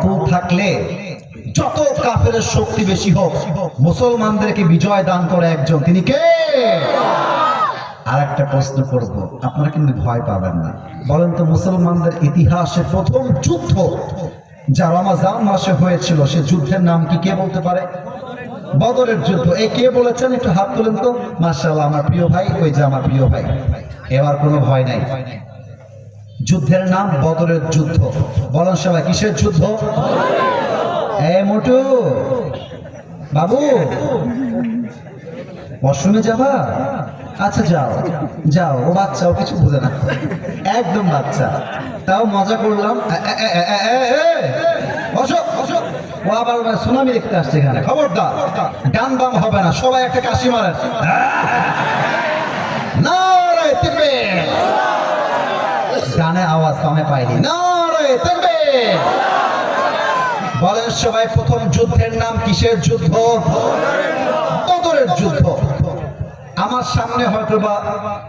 বাতুল থাকলে যত কাফেরের শক্তি বেশি হোক, মুসলমানদেরকে বিজয় দান করে একজন, তিনি কে? আর একটা প্রশ্ন করব, আপনারা কিন্তু ভয় পাবেন না। বলেন তো, মুসলমানদের ইতিহাসে প্রথম যুদ্ধ যা রমজান মাসে হয়েছিল, সে যুদ্ধের নাম কি? কে বলতে পারে? বদরের যুদ্ধ। এই কে বলেছেন? একটু হাত তুলেন তো। মাশাআল্লাহ, আমার প্রিয় ভাই, ওই যে আমার প্রিয় ভাই। এবার কোনো ভয় নাই। যুদ্ধের নাম বদরের যুদ্ধ। বলেন সবাই, কিসের যুদ্ধ? মোটু বাবু, ওয়াশরুমে যাবা? আচ্ছা যাও যাও, ও বাচ্চা, ও কিছু বোঝে না, একদম বাচ্চা, তাও মজা করলাম। ও আবার সুনামি দেখতে আসছে এখানে, খবরদার গান বাম হবে না, সবাই একটা কাশি মারেন। নারে তাকবীর। গানে আওয়াজ কমে পাইনি। নারে তাকবীর। বলেন সবাই, প্রথম যুদ্ধের নাম কিসের যুদ্ধ? বদরের যুদ্ধ। আমার সামনে হয়তো বা